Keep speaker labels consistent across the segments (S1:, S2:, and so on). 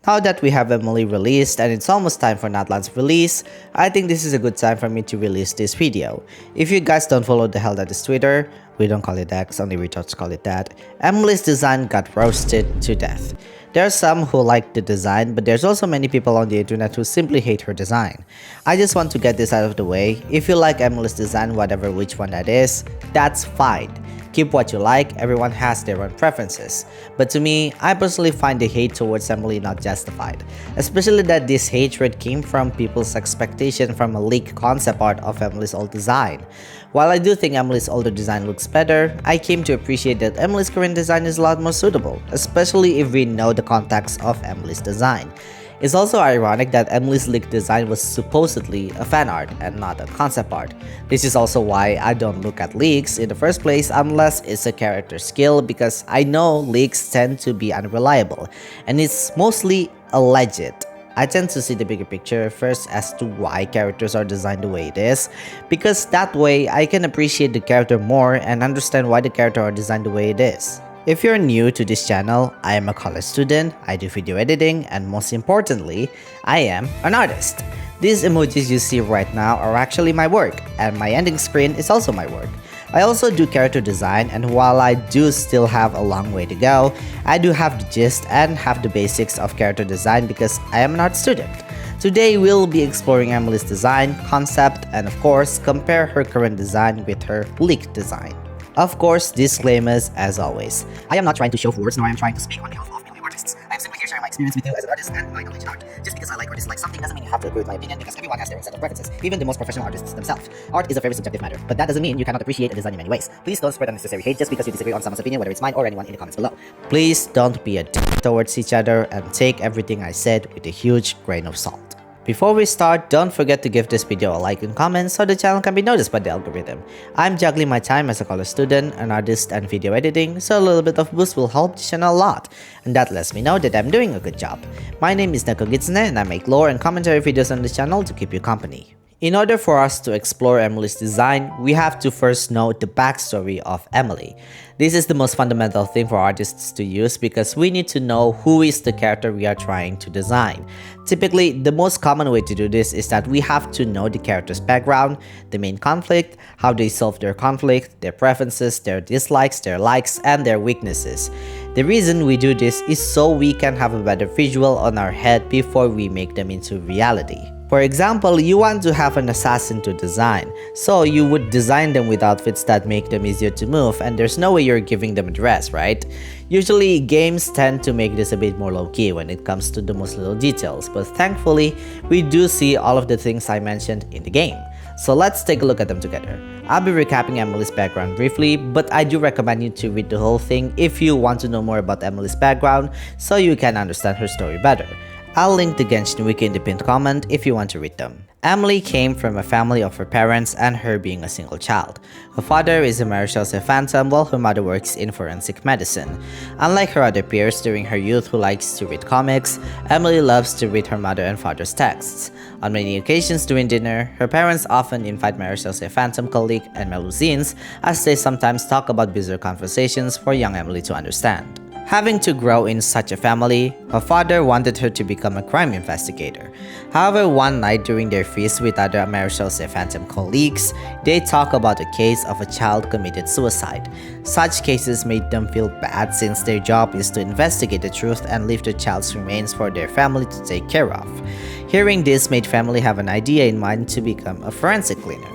S1: Now that we have Emilie released and it's almost time for Natlan's release, I think this is a good time for me to release this video. If you guys don't follow the hell that is Twitter, we don't call it X, only retards call it that, Emilie's design got roasted to death. There are some who like the design, but there's also many people on the internet who simply hate her design. I just want to get this out of the way. If you like Emilie's design, whatever which one that is, that's fine. Keep what you like, everyone has their own preferences. But to me, I personally find the hate towards Emilie not justified. Especially that this hatred came from people's expectation from a leaked concept art of Emilie's old design. While I do think Emilie's older design looks better, I came to appreciate that Emilie's current design is a lot more suitable, especially if we know the context of Emilie's design. It's also ironic that Emilie's leaked design was supposedly a fan art and not a concept art. This is also why I don't look at leaks in the first place unless it's a character skill, because I know leaks tend to be unreliable and it's mostly alleged. I tend to see the bigger picture first as to why characters are designed the way it is, because that way I can appreciate the character more and understand why the character are designed the way it is. If you're new to this channel, I am a college student, I do video editing, and most importantly, I am an artist. These emojis you see right now are actually my work, and my ending screen is also my work. I also do character design, and while I do still have a long way to go, I do have the gist and have the basics of character design because I am an art student. Today we'll be exploring Emilie's design, concept, and of course, compare her current design with her leaked design. Of course, disclaimers as always. I am not trying to show words, nor I am trying to speak on behalf of many artists. I am simply here sharing my experience with you as an artist and my knowledge in art. Just because I like or dislike something doesn't mean you have to agree with my opinion, because everyone has their own set of preferences, even the most professional artists themselves. Art is a very subjective matter, but that doesn't mean you cannot appreciate a design in many ways. Please don't spread unnecessary hate just because you disagree on someone's opinion, whether it's mine or anyone, in the comments below. Please don't be a dick towards each other and take everything I said with a huge grain of salt. Before we start, don't forget to give this video a like and comment so the channel can be noticed by the algorithm. I'm juggling my time as a college student, an artist, and video editing, so a little bit of boost will help the channel a lot, and that lets me know that I'm doing a good job. My name is Neko Gitsune and I make lore and commentary videos on the channel to keep you company. In order for us to explore Emilie's design, we have to first know the backstory of Emilie. This is the most fundamental thing for artists to use because we need to know who is the character we are trying to design. Typically, the most common way to do this is that we have to know the character's background, the main conflict, how they solve their conflict, their preferences, their dislikes, their likes, and their weaknesses. The reason we do this is so we can have a better visual on our head before we make them into reality. For example, you want to have an assassin to design, so you would design them with outfits that make them easier to move, and there's no way you're giving them a dress, right? Usually, games tend to make this a bit more low-key when it comes to the most little details, but thankfully, we do see all of the things I mentioned in the game. So let's take a look at them together. I'll be recapping Emilie's background briefly, but I do recommend you to read the whole thing if you want to know more about Emilie's background so you can understand her story better. I'll link the Genshin wiki in the pinned comment if you want to read them. Emilie came from a family of her parents and her being a single child. Her father is a martial phantom while her mother works in forensic medicine. Unlike her other peers during her youth who likes to read comics, Emilie loves to read her mother and father's texts. On many occasions during dinner, her parents often invite martial phantom colleague and Melusines as they sometimes talk about bizarre conversations for young Emilie to understand. Having to grow in such a family, her father wanted her to become a crime investigator. However, one night during their feast with other martial phantom colleagues, they talk about a case of a child committed suicide. Such cases made them feel bad since their job is to investigate the truth and leave the child's remains for their family to take care of. Hearing this made family have an idea in mind to become a forensic cleaner.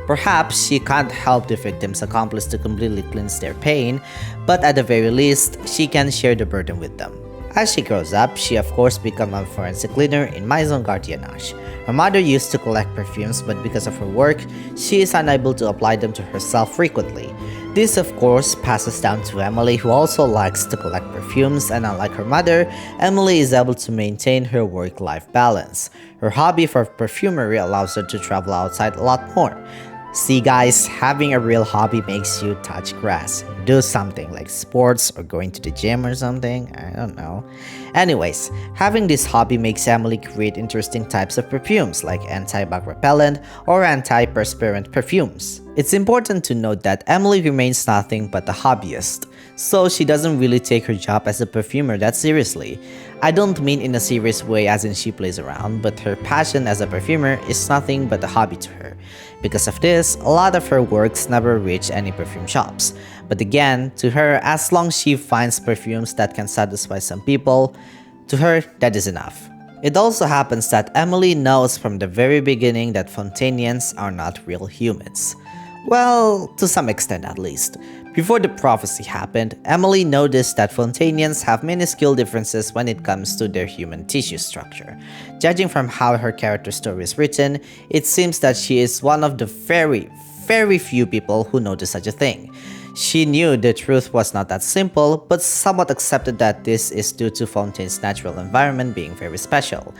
S1: Perhaps she can't help the victim's accomplice to completely cleanse their pain, but at the very least, she can share the burden with them. As she grows up, she of course becomes a forensic cleaner in Maison Gardiennage. Her mother used to collect perfumes, but because of her work, she is unable to apply them to herself frequently. This of course passes down to Emilie, who also likes to collect perfumes, and unlike her mother, Emilie is able to maintain her work-life balance. Her hobby for perfumery allows her to travel outside a lot more. See guys, having a real hobby makes you touch grass, do something like sports or going to the gym or something, I don't know. Anyways, having this hobby makes Emilie create interesting types of perfumes like anti-bug repellent or anti-perspirant perfumes. It's important to note that Emilie remains nothing but a hobbyist, so she doesn't really take her job as a perfumer that seriously. I don't mean in a serious way as in she plays around, but her passion as a perfumer is nothing but a hobby to her. Because of this, a lot of her works never reach any perfume shops. But again, to her, as long as she finds perfumes that can satisfy some people, to her, that is enough. It also happens that Emilie knows from the very beginning that Fontanians are not real humans. Well, to some extent at least. Before the prophecy happened, Emilie noticed that Fontanians have minuscule differences when it comes to their human tissue structure. Judging from how her character story is written, it seems that she is one of the very few people who notice such a thing. She knew the truth was not that simple, but somewhat accepted that this is due to Fontaine's natural environment being very special.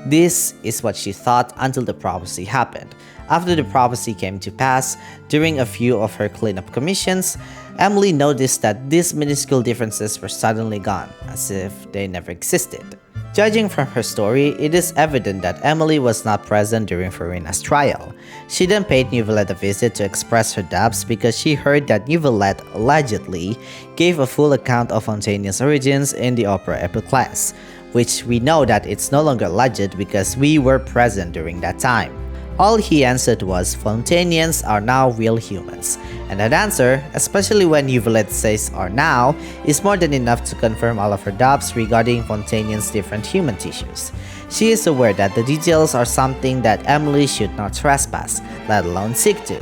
S1: This is what she thought until the prophecy happened. After the prophecy came to pass, during a few of her cleanup commissions, Emilie noticed that these minuscule differences were suddenly gone, as if they never existed. Judging from her story, it is evident that Emilie was not present during Farina's trial. She then paid Neuvillette a visit to express her doubts because she heard that Neuvillette allegedly gave a full account of Fontaine's origins in the opera Epiclese, which we know that it's no longer alleged because we were present during that time. All he answered was Fontanians are now real humans, and that answer, especially when Neuvillette says are now, is more than enough to confirm all of her doubts regarding Fontanians' different human tissues. She is aware that the details are something that Emilie should not trespass, let alone seek to.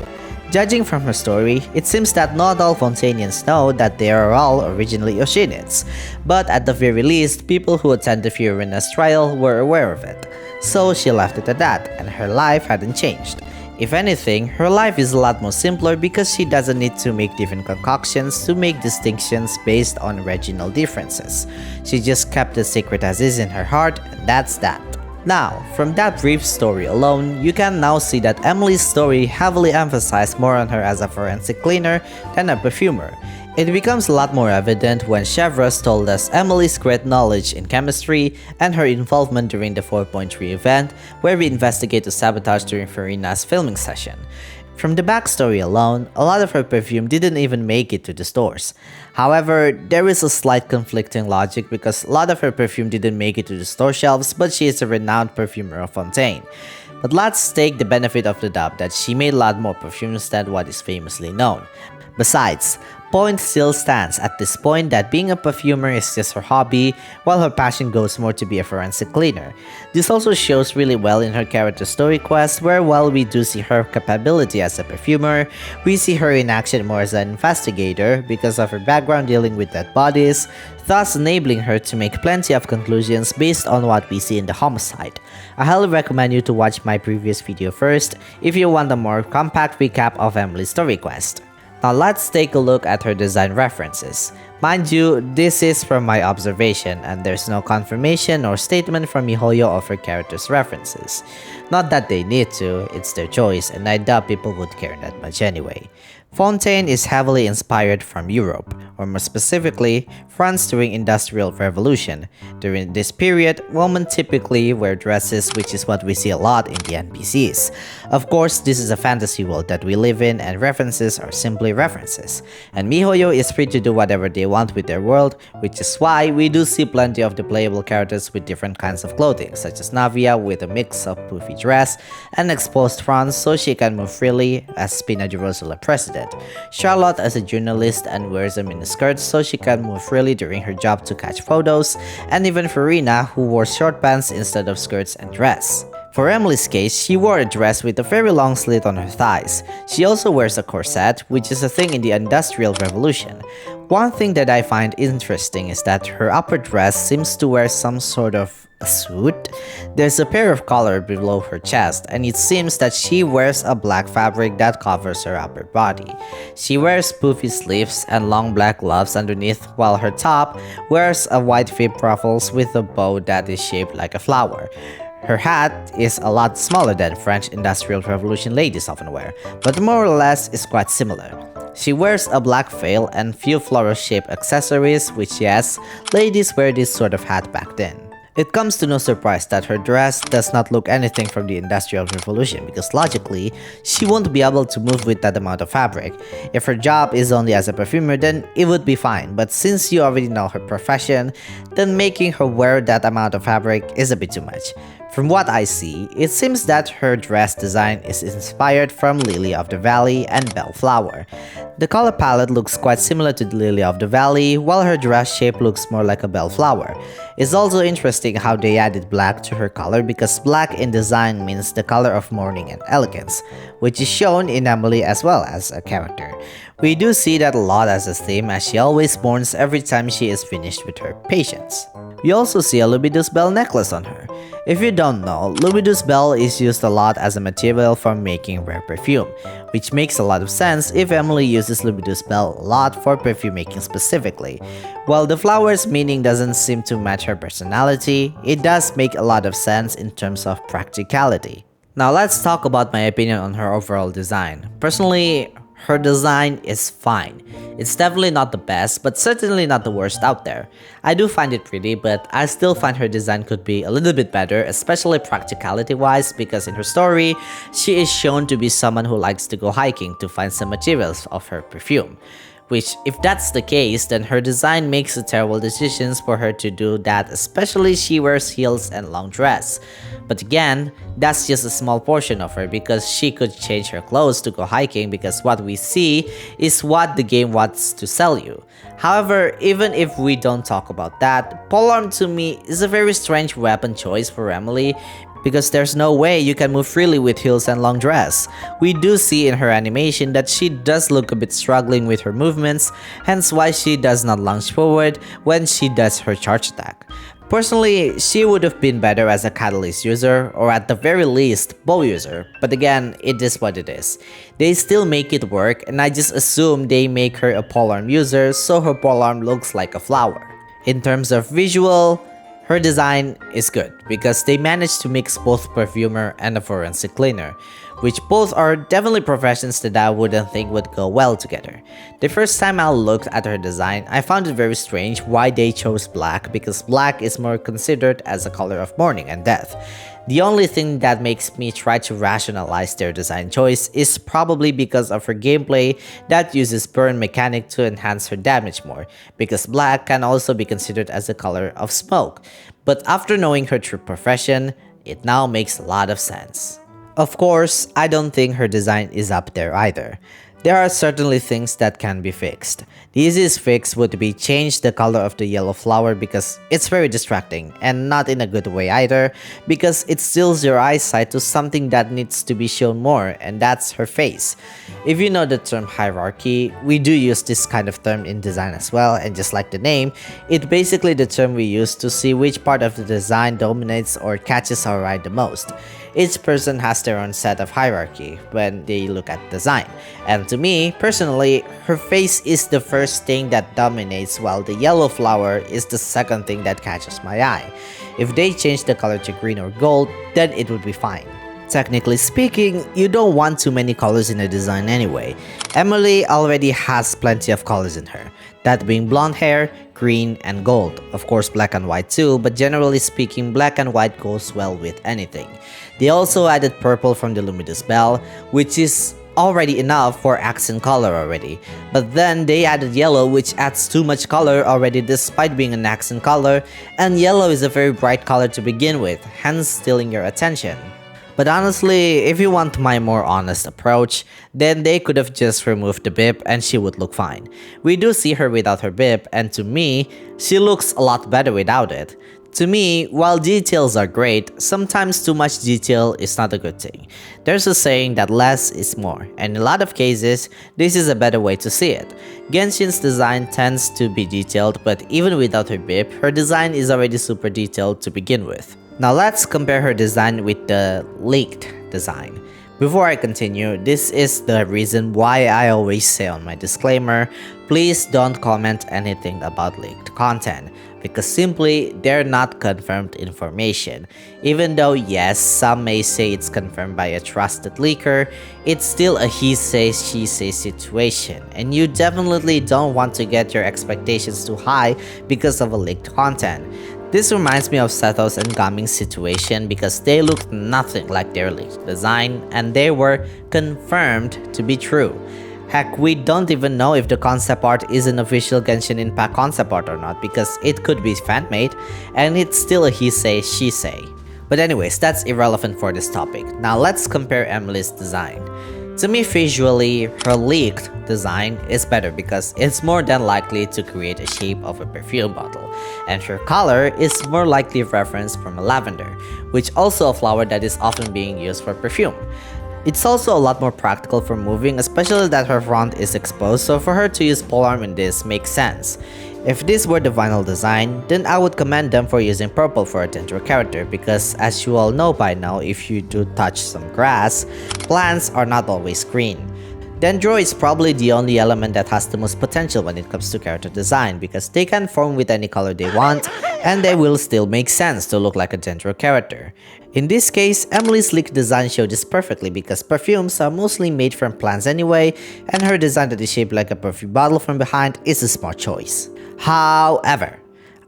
S1: Judging from her story, it seems that not all Fontanians know that they are all originally Oceanids, but at the very least, people who attended Fiorina's trial were aware of it. So she left it at that, and her life hadn't changed. If anything, her life is a lot more simpler because she doesn't need to make different concoctions to make distinctions based on regional differences. She just kept the secret as is in her heart, and that's that. Now, from that brief story alone, you can now see that Emilie's story heavily emphasized more on her as a forensic cleaner than a perfumer. It becomes a lot more evident when Chevreuse told us Emilie's great knowledge in chemistry and her involvement during the 4.3 event where we investigate the sabotage during Farina's filming session. From the backstory alone, a lot of her perfume didn't even make it to the stores. However, there is a slight conflicting logic because a lot of her perfume didn't make it to the store shelves, but she is a renowned perfumer of Fontaine. But let's take the benefit of the doubt that she made a lot more perfumes than what is famously known. Besides, point still stands at this point that being a perfumer is just her hobby, while her passion goes more to be a forensic cleaner. This also shows really well in her character story quest, where while we do see her capability as a perfumer, we see her in action more as an investigator because of her background dealing with dead bodies, thus enabling her to make plenty of conclusions based on what we see in the homicide. I highly recommend you to watch my previous video first if you want a more compact recap of Emilie's story quest. Now let's take a look at her design references. Mind you, this is from my observation and there's no confirmation or statement from MiHoYo of her character's references. Not that they need to, it's their choice and I doubt people would care that much anyway. Fontaine is heavily inspired from Europe, or more specifically, France during Industrial Revolution. During this period, women typically wear dresses, which is what we see a lot in the NPCs. Of course, this is a fantasy world that we live in and references are simply references. And MiHoYo is free to do whatever they want with their world, which is why we do see plenty of the playable characters with different kinds of clothing, such as Navia with a mix of poofy dress and exposed fronts so she can move freely as Spina Jerusalem president. Charlotte as a journalist and wears a miniskirt so she can move freely during her job to catch photos, and even Farina who wore short pants instead of skirts and dress. For Emilie's case, she wore a dress with a very long slit on her thighs. She also wears a corset, which is a thing in the Industrial Revolution. One thing that I find interesting is that her upper dress seems to wear some sort of a suit. There's a pair of collar below her chest, and it seems that she wears a black fabric that covers her upper body. She wears poofy sleeves and long black gloves underneath, while her top wears a white fib ruffles with a bow that is shaped like a flower. Her hat is a lot smaller than French Industrial Revolution ladies often wear, but more or less is quite similar. She wears a black veil and few floral-shaped accessories, which yes, ladies wear this sort of hat back then. It comes to no surprise that her dress does not look anything from the Industrial Revolution because logically, she won't be able to move with that amount of fabric. If her job is only as a perfumer, then it would be fine, but since you already know her profession, then making her wear that amount of fabric is a bit too much. From what I see, it seems that her dress design is inspired from Lily of the Valley and Bellflower. The color palette looks quite similar to the Lily of the Valley, while her dress shape looks more like a bellflower. It's also interesting how they added black to her color because black in design means the color of mourning and elegance, which is shown in Emilie as well as a character. We do see that a lot as a theme as she always mourns every time she is finished with her patients. We also see a Lubidu's Bell necklace on her. If you don't know, Lubidu's Bell is used a lot as a material for making rare perfume, which makes a lot of sense if Emilie uses Lubidu's Bell a lot for perfume making specifically. While the flower's meaning doesn't seem to match her personality, it does make a lot of sense in terms of practicality. Now let's talk about my opinion on her overall design. Personally, her design is fine. It's definitely not the best, but certainly not the worst out there. I do find it pretty, but I still find her design could be a little bit better, especially practicality-wise, because in her story, she is shown to be someone who likes to go hiking to find some materials of her perfume. Which, if that's the case, then her design makes terrible decisions for her to do that, especially she wears heels and long dress. But again, that's just a small portion of her because she could change her clothes to go hiking because what we see is what the game wants to sell you. However, even if we don't talk about that, polearm to me is a very strange weapon choice for Emilie because there's no way you can move freely with heels and long dress. We do see in her animation that she does look a bit struggling with her movements, hence why she does not lunge forward when she does her charge attack. Personally, she would have been better as a catalyst user or at the very least bow user, but again, it is what it is. They still make it work and I just assume they make her a polearm user so her polearm looks like a flower. In terms of visual, her design is good because they managed to mix both perfumer and a forensic cleaner, which both are definitely professions that I wouldn't think would go well together. The first time I looked at her design, I found it very strange why they chose black because black is more considered as a color of mourning and death. The only thing that makes me try to rationalize their design choice is probably because of her gameplay that uses burn mechanic to enhance her damage more, because black can also be considered as a color of smoke. But after knowing her true profession, it now makes a lot of sense. Of course, I don't think her design is up there either. There are certainly things that can be fixed. The easiest fix would be change the color of the yellow flower because it's very distracting and not in a good way either because it steals your eyesight to something that needs to be shown more, and that's her face. If you know the term hierarchy, we do use this kind of term in design as well, and just like the name, it's basically the term we use to see which part of the design dominates or catches our eye the most. Each person has their own set of hierarchy when they look at design, and to me, personally, her face is the first thing that dominates while the yellow flower is the second thing that catches my eye. If they change the color to green or gold, then it would be fine. Technically speaking, you don't want too many colors in a design anyway. Emilie already has plenty of colors in her, that being blonde hair, green, and gold. Of course black and white too, but generally speaking black and white goes well with anything. They also added purple from the Lumidu's Bell, which is already enough for accent color already. But then they added yellow, which adds too much color already despite being an accent color, and yellow is a very bright color to begin with, hence stealing your attention. But honestly, if you want my more honest approach, then they could have just removed the bib and she would look fine. We do see her without her bib, and to me, she looks a lot better without it. To me, while details are great, sometimes too much detail is not a good thing. There's a saying that less is more, and in a lot of cases, this is a better way to see it. Genshin's design tends to be detailed, but even without her bib, her design is already super detailed to begin with. Now let's compare her design with the leaked design. Before I continue, this is the reason why I always say on my disclaimer, please don't comment anything about leaked content, because simply they're not confirmed information. Even though yes, some may say it's confirmed by a trusted leaker, it's still a he says she says situation, and you definitely don't want to get your expectations too high because of a leaked content. This reminds me of Sethos and Gaming's situation because they looked nothing like their leaked design and they were confirmed to be true. Heck, we don't even know if the concept art is an official Genshin Impact concept art or not because it could be fan-made and it's still a he say, she say. But anyways, that's irrelevant for this topic. Now let's compare Emilie's design. To me, visually, her leaked design is better because it's more than likely to create a shape of a perfume bottle, and her color is more likely a reference from a lavender, which also a flower that is often being used for perfume. It's also a lot more practical for moving, especially that her front is exposed, so for her to use polearm in this makes sense. If this were the vinyl design, then I would commend them for using purple for a Dendro character because as you all know by now, if you do touch some grass, plants are not always green. Dendro is probably the only element that has the most potential when it comes to character design because they can form with any color they want and they will still make sense to look like a Dendro character. In this case, Emilie's leaked design showed this perfectly because perfumes are mostly made from plants anyway and her design that is shaped like a perfume bottle from behind is a smart choice. However,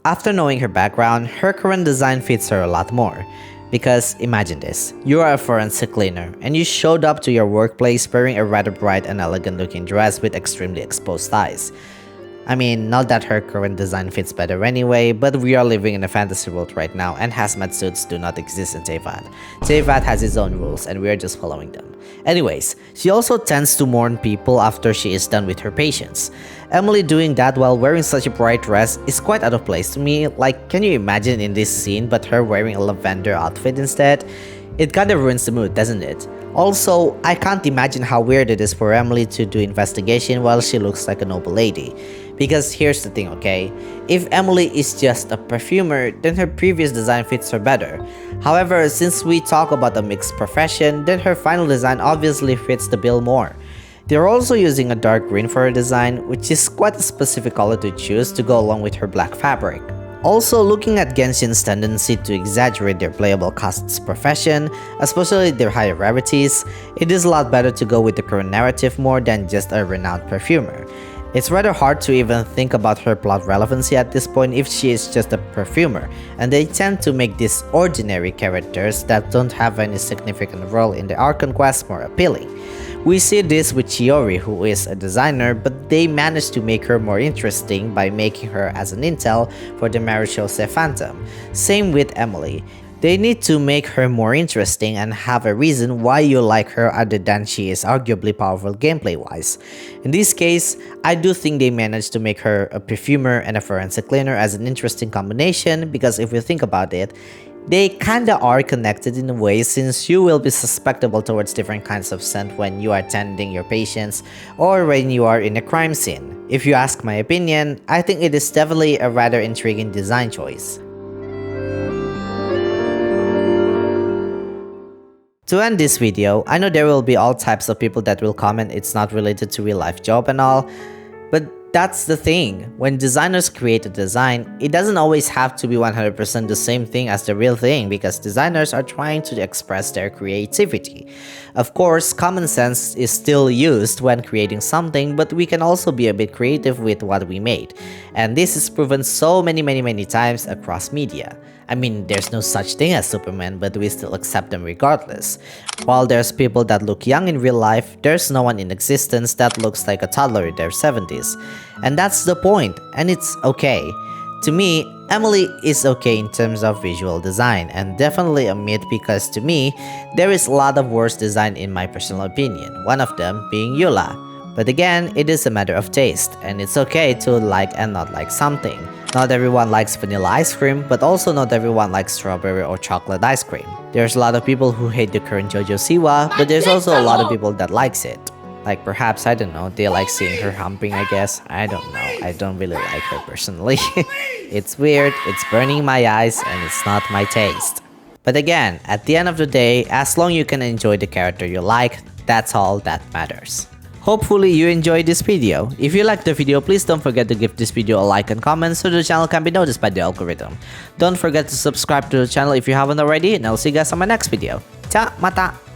S1: after knowing her background, her current design fits her a lot more. Because imagine this, you are a forensic cleaner and you showed up to your workplace wearing a rather bright and elegant looking dress with extremely exposed thighs. I mean, not that her current design fits better anyway, but we are living in a fantasy world right now and hazmat suits do not exist in Teyvat. Teyvat has its own rules and we are just following them. Anyways, she also tends to mourn people after she is done with her patients. Emilie doing that while wearing such a bright dress is quite out of place to me. Like, can you imagine in this scene but her wearing a lavender outfit instead? It kinda ruins the mood, doesn't it? Also, I can't imagine how weird it is for Emilie to do investigation while she looks like a noble lady. Because here's the thing, okay? If Emilie is just a perfumer, then her previous design fits her better. However, since we talk about a mixed profession, then her final design obviously fits the bill more. They're also using a dark green for her design, which is quite a specific color to choose to go along with her black fabric. Also, looking at Genshin's tendency to exaggerate their playable cast's profession, especially their higher rarities, it is a lot better to go with the current narrative more than just a renowned perfumer. It's rather hard to even think about her plot relevancy at this point if she is just a perfumer, and they tend to make these ordinary characters that don't have any significant role in the Archon quest more appealing. We see this with Chiori, who is a designer, but they managed to make her more interesting by making her as an intel for the Marechaussee Phantom. Same with Emilie. They need to make her more interesting and have a reason why you like her other than she is arguably powerful gameplay wise. In this case, I do think they managed to make her a perfumer and a forensic cleaner as an interesting combination because if you think about it, they kinda are connected in a way since you will be susceptible towards different kinds of scent when you are tending your patients or when you are in a crime scene. If you ask my opinion, I think it is definitely a rather intriguing design choice. To end this video, I know there will be all types of people that will comment it's not related to real life job and all, but that's the thing. When designers create a design, it doesn't always have to be 100% the same thing as the real thing because designers are trying to express their creativity. Of course, common sense is still used when creating something, but we can also be a bit creative with what we made. And this is proven so many times across media. I mean, there's no such thing as Superman, but we still accept them regardless. While there's people that look young in real life, there's no one in existence that looks like a toddler in their 70s. And that's the point, and it's okay. To me, Emilie is okay in terms of visual design, and definitely a mid because to me, there is a lot of worse design in my personal opinion, one of them being Eula. But again, it is a matter of taste, and it's okay to like and not like something. Not everyone likes vanilla ice cream, but also not everyone likes strawberry or chocolate ice cream. There's a lot of people who hate the current JoJo Siwa, but there's also a lot of people that likes it. Like perhaps, I don't know, they like seeing her humping, I guess. I don't know, I don't really like her personally. It's weird, it's burning my eyes, and it's not my taste. But again, at the end of the day, as long as you can enjoy the character you like, that's all that matters. Hopefully you enjoyed this video. If you liked the video, please don't forget to give this video a like and comment so the channel can be noticed by the algorithm. Don't forget to subscribe to the channel if you haven't already, and I'll see you guys on my next video. Ciao, mata!